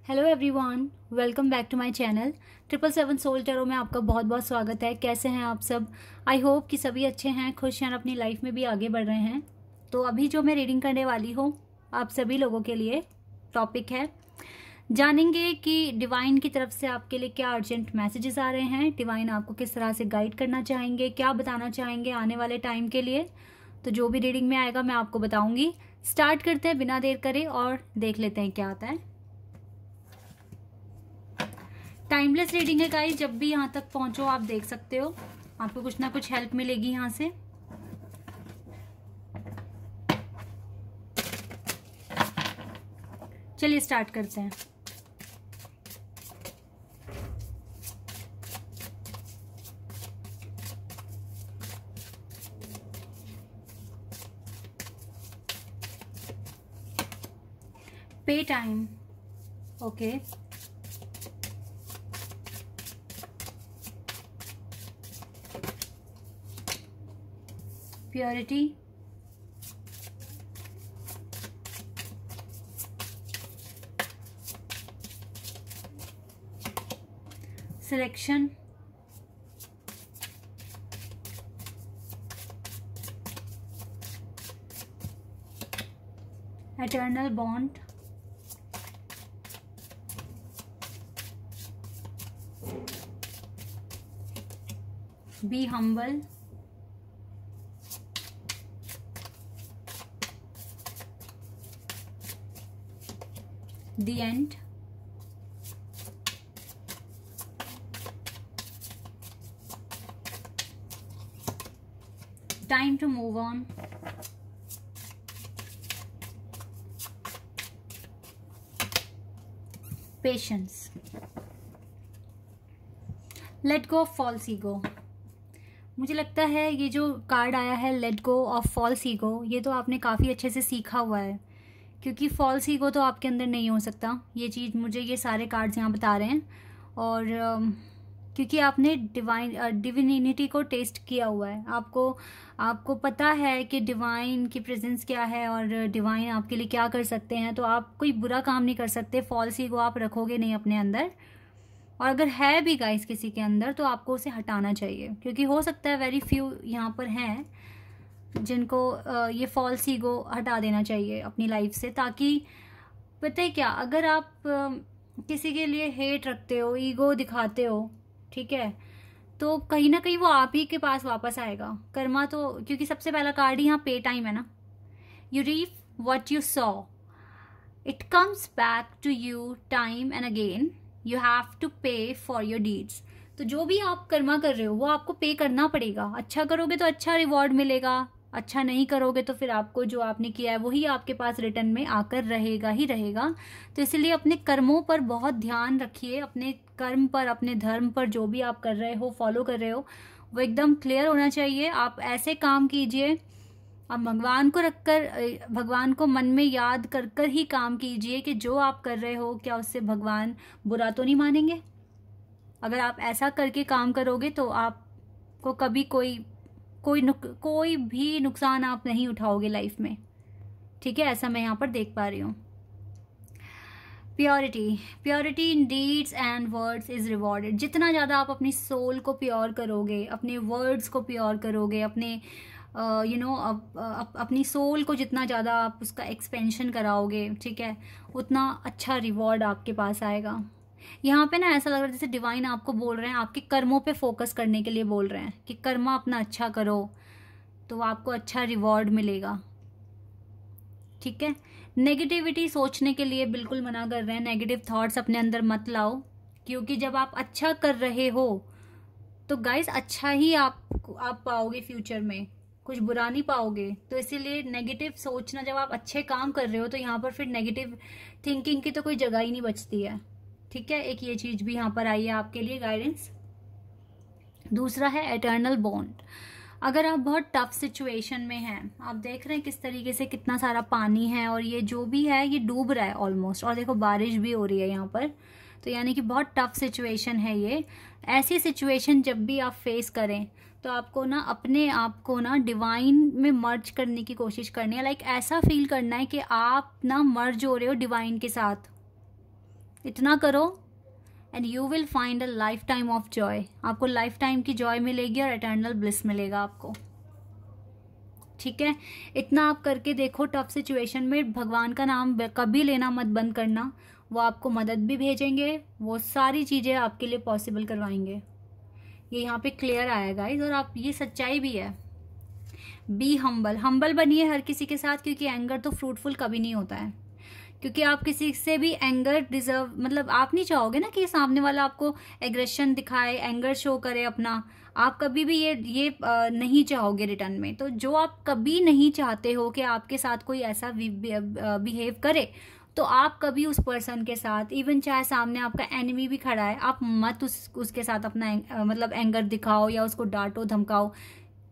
Hello everyone, welcome back to my channel 777 soul tarot में आपका बहुत बहुत स्वागत है। कैसे हैं आप सब? आई होप कि सभी अच्छे हैं, खुश हैं, अपनी लाइफ में भी आगे बढ़ रहे हैं। तो अभी जो मैं रीडिंग करने वाली हूँ आप सभी लोगों के लिए टॉपिक है, जानेंगे कि डिवाइन की तरफ से आपके लिए क्या अर्जेंट मैसेजेस आ रहे हैं, डिवाइन आपको किस तरह से गाइड करना चाहेंगे, क्या बताना चाहेंगे आने वाले टाइम के लिए। तो जो भी रीडिंग में आएगा मैं आपको बताऊंगी। स्टार्ट करते हैं बिना देर करे और देख लेते हैं क्या आता है। टाइमलेस रीडिंग है गाइस, जब भी यहाँ तक पहुंचो आप देख सकते हो, आपको कुछ ना कुछ हेल्प मिलेगी यहाँ से। चलिए स्टार्ट करते हैं। पे time, okay. Purity, selection, eternal bond, be humble, the end, time to move on, patience, let go of false ego। मुझे लगता है ये जो कार्ड आया है let go of false ego, ये तो आपने काफ़ी अच्छे से सीखा हुआ है, क्योंकि फॉल्स ईगो तो आपके अंदर नहीं हो सकता। ये चीज़ मुझे ये सारे कार्ड्स यहाँ बता रहे हैं। और क्योंकि आपने डिविनिटी को टेस्ट किया हुआ है, आपको पता है कि डिवाइन की प्रेजेंस क्या है और डिवाइन आपके लिए क्या कर सकते हैं। तो आप कोई बुरा काम नहीं कर सकते, फॉल्स ईगो आप रखोगे नहीं अपने अंदर। और अगर है भी गाइस किसी के अंदर तो आपको उसे हटाना चाहिए, क्योंकि हो सकता है वेरी फ्यू यहाँ पर हैं जिनको ये फॉल्स ईगो हटा देना चाहिए अपनी लाइफ से। ताकि पता है क्या, अगर आप किसी के लिए हेट रखते हो, ईगो दिखाते हो, ठीक है, तो कहीं ना कहीं वो आप ही के पास वापस आएगा। कर्मा तो, क्योंकि सबसे पहला कार्ड ही यहाँ पे टाइम है ना। You reap what you sow, it comes back to you time and again, you have to pay for your deeds. तो जो भी आप कर्मा कर रहे हो वो आपको पे करना पड़ेगा। अच्छा करोगे तो अच्छा रिवॉर्ड मिलेगा, अच्छा नहीं करोगे तो फिर आपको जो आपने किया है वही आपके पास रिटर्न में आकर रहेगा ही रहेगा। तो इसलिए अपने कर्मों पर बहुत ध्यान रखिए, अपने कर्म पर, अपने धर्म पर, जो भी आप कर रहे हो, फॉलो कर रहे हो, वो एकदम क्लियर होना चाहिए। आप ऐसे काम कीजिए, आप भगवान को रखकर, भगवान को मन में याद कर कर ही काम कीजिए कि जो आप कर रहे हो क्या उससे भगवान बुरा तो नहीं मानेंगे। अगर आप ऐसा करके काम करोगे तो आपको कभी कोई भी नुकसान आप नहीं उठाओगे लाइफ में, ठीक है। ऐसा मैं यहाँ पर देख पा रही हूँ। Purity in deeds and words is rewarded. जितना ज़्यादा आप अपनी सोल को प्योर करोगे, अपने वर्ड्स को प्योर करोगे, अपने अपनी सोल को जितना ज़्यादा आप उसका एक्सपेंशन कराओगे, ठीक है, उतना अच्छा रिवॉर्ड आपके पास आएगा। यहाँ पे ना ऐसा लग रहा है जैसे डिवाइन आपको बोल रहे हैं, आपके कर्मों पे फोकस करने के लिए बोल रहे हैं कि कर्मा अपना अच्छा करो तो आपको अच्छा रिवॉर्ड मिलेगा, ठीक है। नेगेटिविटी सोचने के लिए बिल्कुल मना कर रहे हैं, नेगेटिव थॉट्स अपने अंदर मत लाओ, क्योंकि जब आप अच्छा कर रहे हो तो गाइस अच्छा ही आप पाओगे फ्यूचर में, कुछ बुरा नहीं पाओगे। तो इसीलिए नेगेटिव सोचना, जब आप अच्छे काम कर रहे हो तो यहाँ पर फिर नेगेटिव थिंकिंग की तो कोई जगह ही नहीं बचती है, ठीक है। एक ये चीज भी यहाँ पर आई है आपके लिए गाइडेंस। दूसरा है एटर्नल बॉन्ड। अगर आप बहुत टफ सिचुएशन में हैं, आप देख रहे हैं किस तरीके से कितना सारा पानी है और ये जो भी है ये डूब रहा है ऑलमोस्ट, और देखो बारिश भी हो रही है यहाँ पर, तो यानी कि बहुत टफ सिचुएशन है ये। ऐसी सिचुएशन जब भी आप फेस करें तो आपको ना अपने आप को ना डिवाइन में मर्ज करने की कोशिश करनी है। लाइक ऐसा फील करना है कि आप ना मर्ज हो रहे हो डिवाइन के साथ, इतना करो and you will find a life time of Joy. आपको लाइफ टाइम की जॉय मिलेगी और एटर्नल ब्लिस मिलेगा आपको, ठीक है। इतना आप करके देखो। टफ सिचुएशन में भगवान का नाम कभी लेना मत बंद करना, वो आपको मदद भी भेजेंगे, वो सारी चीज़ें आपके लिए पॉसिबल करवाएंगे। ये यहाँ पे क्लियर आया गाइस, और आप ये सच्चाई भी है। बी हम्बल, हम्बल बनिए हर किसी के साथ, क्योंकि एंगर तो फ्रूटफुल कभी नहीं होता है। क्योंकि आप किसी से भी एंगर डिजर्व, मतलब आप नहीं चाहोगे ना कि सामने वाला आपको एग्रेशन दिखाए, एंगर शो करे अपना। आप कभी भी ये नहीं चाहोगे रिटर्न में। तो जो आप कभी नहीं चाहते हो कि आपके साथ कोई ऐसा बिहेव करे, तो आप कभी उस पर्सन के साथ, इवन चाहे सामने आपका एनिमी भी खड़ा है, आप मत उसके साथ अपना मतलब एंगर दिखाओ या उसको डांटो धमकाओ।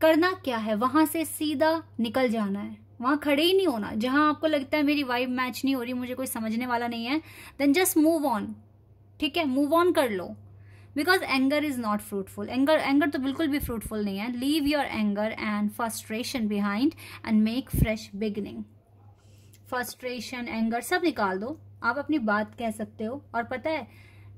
करना क्या है, वहां से सीधा निकल जाना है, वहां खड़े ही नहीं होना। जहां आपको लगता है मेरी वाइब मैच नहीं हो रही, मुझे कोई समझने वाला नहीं है, देन जस्ट मूव ऑन, ठीक है। मूव ऑन कर लो, because anger is not fruitful. Anger तो बिल्कुल भी फ्रूटफुल नहीं है। Leave your anger and frustration behind and make fresh beginning. Frustration, anger सब निकाल दो, आप अपनी बात कह सकते हो। और पता है,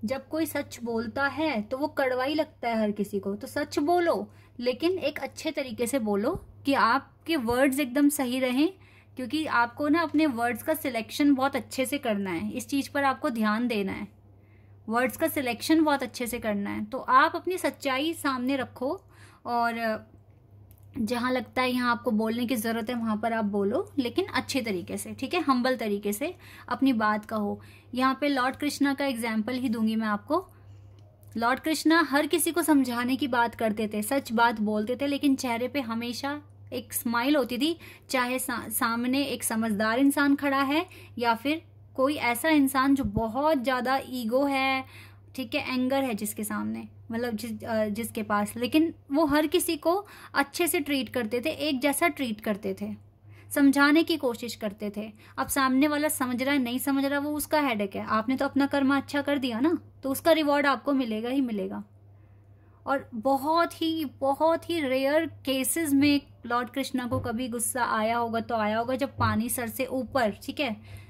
जब कोई सच बोलता है तो वो कड़वा ही लगता है हर किसी को। तो सच बोलो, लेकिन एक अच्छे तरीके से बोलो कि आपके वर्ड्स एकदम सही रहें, क्योंकि आपको ना अपने वर्ड्स का सिलेक्शन बहुत अच्छे से करना है। इस चीज़ पर आपको ध्यान देना है, वर्ड्स का सिलेक्शन बहुत अच्छे से करना है। तो आप अपनी सच्चाई सामने रखो, और जहाँ लगता है यहाँ आपको बोलने की ज़रूरत है वहाँ पर आप बोलो, लेकिन अच्छे तरीके से, ठीक है, हम्बल तरीके से अपनी बात कहो। यहाँ पे लॉर्ड कृष्णा का एग्जाम्पल ही दूंगी मैं आपको। लॉर्ड कृष्णा हर किसी को समझाने की बात करते थे, सच बात बोलते थे, लेकिन चेहरे पे हमेशा एक स्माइल होती थी। चाहे सामने एक समझदार इंसान खड़ा है या फिर कोई ऐसा इंसान जो बहुत ज़्यादा ईगो है, ठीक है, एंगर है जिसके सामने, मतलब जिसके पास, लेकिन वो हर किसी को अच्छे से ट्रीट करते थे, एक जैसा ट्रीट करते थे, समझाने की कोशिश करते थे। अब सामने वाला समझ रहा है नहीं समझ रहा, वो उसका हेडेक है। आपने तो अपना कर्म अच्छा कर दिया ना, तो उसका रिवॉर्ड आपको मिलेगा ही मिलेगा। और बहुत ही रेयर केसेस में लॉर्ड कृष्णा को कभी गुस्सा आया होगा तो आया होगा जब पानी सर से ऊपर, ठीक है।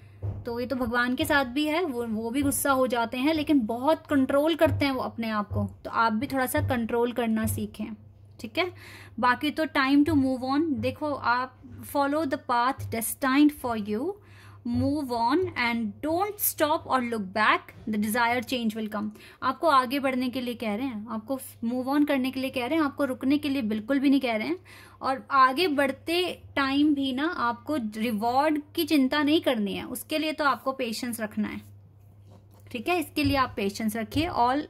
तो ये तो भगवान के साथ भी है, वो भी गुस्सा हो जाते हैं, लेकिन बहुत कंट्रोल करते हैं वो अपने आप को। तो आप भी थोड़ा सा कंट्रोल करना सीखें, ठीक है। बाकी तो टाइम टू मूव ऑन। देखो, आप follow the path destined for you, move on and don't stop और look back, the desire change will come. आपको आगे बढ़ने के लिए कह रहे हैं, आपको मूव ऑन करने के लिए कह रहे हैं, आपको रुकने के लिए बिल्कुल भी नहीं कह रहे हैं। और आगे बढ़ते टाइम भी ना आपको रिवॉर्ड की चिंता नहीं करनी है, उसके लिए तो आपको पेशेंस रखना है, ठीक है। इसके लिए आप पेशेंस रखिए। All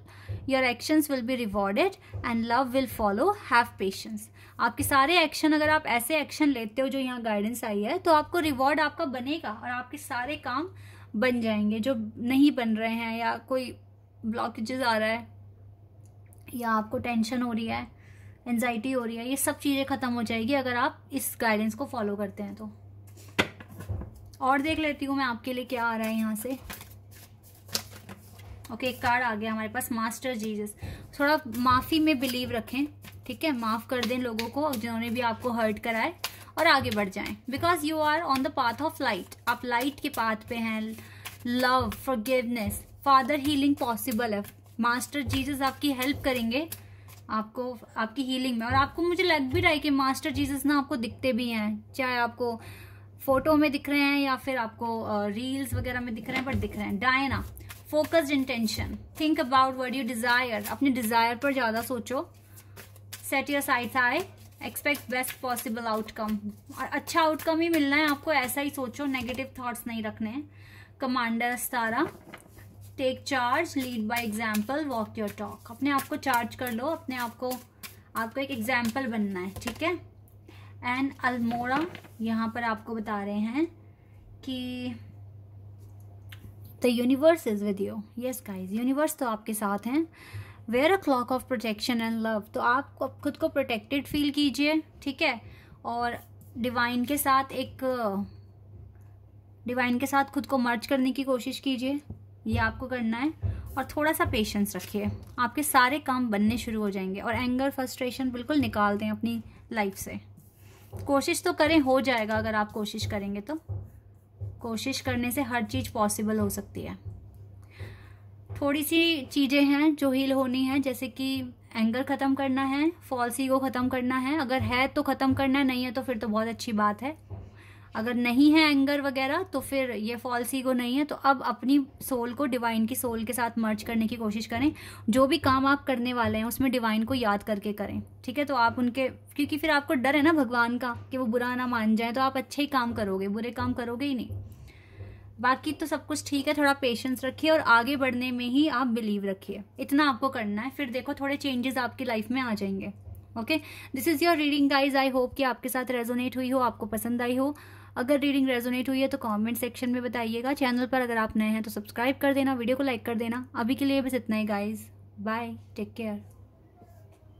your actions will be rewarded and love will follow, have patience. आपके सारे एक्शन, अगर आप ऐसे एक्शन लेते हो जो यहाँ गाइडेंस आई है, तो आपको रिवॉर्ड आपका बनेगा और आपके सारे काम बन जाएंगे जो नहीं बन रहे हैं, या कोई ब्लॉकेजेस आ रहा है, या आपको टेंशन हो रही है, एंजाइटी हो रही है, ये सब चीज़ें खत्म हो जाएगी अगर आप इस गाइडेंस को फॉलो करते हैं तो। और देख लेती हूँ मैं आपके लिए क्या आ रहा है यहाँ से। ओके, एक कार्ड आ गया हमारे पास, मास्टर जीसस। थोड़ा माफ़ी में बिलीव रखें, ठीक है, माफ़ कर दें लोगों को जिन्होंने भी आपको हर्ट कराए, और आगे बढ़ जाएं, because you are on the path of light. आप लाइट के पाथ पे हैं। Love, forgiveness, father healing possible है। मास्टर जीसस आपकी हेल्प करेंगे आपको आपकी हीलिंग में। और आपको, मुझे लग भी रहा है कि मास्टर जीसस ना आपको दिखते भी हैं, चाहे आपको फोटो में दिख रहे हैं या फिर आपको रील्स वगैरह में दिख रहे हैं, पर दिख रहे हैं। Diana, focused intention, think about what you desire. अपने डिजायर पर ज्यादा सोचो। Set your sites high, expect best possible outcome. और अच्छा आउटकम ही मिलना है आपको, ऐसा ही सोचो, नेगेटिव थॉट्स नहीं रखने हैं। Commander Astara, take charge, lead by example, walk your talk. अपने आप को चार्ज कर लो, अपने आप को, आपको एक एग्जाम्पल बनना है, ठीक है। एंड अल्मोड़ा यहाँ पर आपको बता रहे हैं कि the universe is with you. Yes guys, universe तो आपके साथ हैं। Wear a cloak of protection and love. तो आप खुद को प्रोटेक्टेड फील कीजिए, ठीक है, और डिवाइन के साथ खुद को मर्ज करने की कोशिश कीजिए, ये आपको करना है। और थोड़ा सा पेशेंस रखिए, आपके सारे काम बनने शुरू हो जाएंगे। और एंगर, फ्रस्ट्रेशन बिल्कुल निकाल दें अपनी लाइफ से। कोशिश तो करें, हो जाएगा अगर आप कोशिश करेंगे तो। कोशिश करने से हर चीज़ पॉसिबल हो सकती है। थोड़ी सी चीज़ें हैं जो हील होनी है, जैसे कि एंगर ख़त्म करना है, फॉल्स ईगो ख़त्म करना है। अगर है तो ख़त्म करना है, नहीं है तो फिर तो बहुत अच्छी बात है। अगर नहीं है एंगर वगैरह तो फिर ये फॉल्स ईगो नहीं है। तो अब अपनी सोल को डिवाइन की सोल के साथ मर्ज करने की कोशिश करें। जो भी काम आप करने वाले हैं उसमें डिवाइन को याद करके करें, ठीक है। तो आप उनके, क्योंकि फिर आपको डर है ना भगवान का कि वो बुरा ना मान जाए, तो आप अच्छे ही काम करोगे, बुरे काम करोगे ही नहीं। बाकी तो सब कुछ ठीक है, थोड़ा पेशेंस रखिए और आगे बढ़ने में ही आप बिलीव रखिए, इतना आपको करना है। फिर देखो थोड़े चेंजेस आपकी लाइफ में आ जाएंगे। Okay, this is your reading guys. I hope कि आपके साथ रेजोनेट हुई हो, आपको पसंद आई हो। अगर रीडिंग रेजोनेट हुई है तो कमेंट सेक्शन में बताइएगा। चैनल पर अगर आप नए हैं तो सब्सक्राइब कर देना, वीडियो को लाइक कर देना। अभी के लिए बस इतना ही गाइज, बाय, टेक केयर।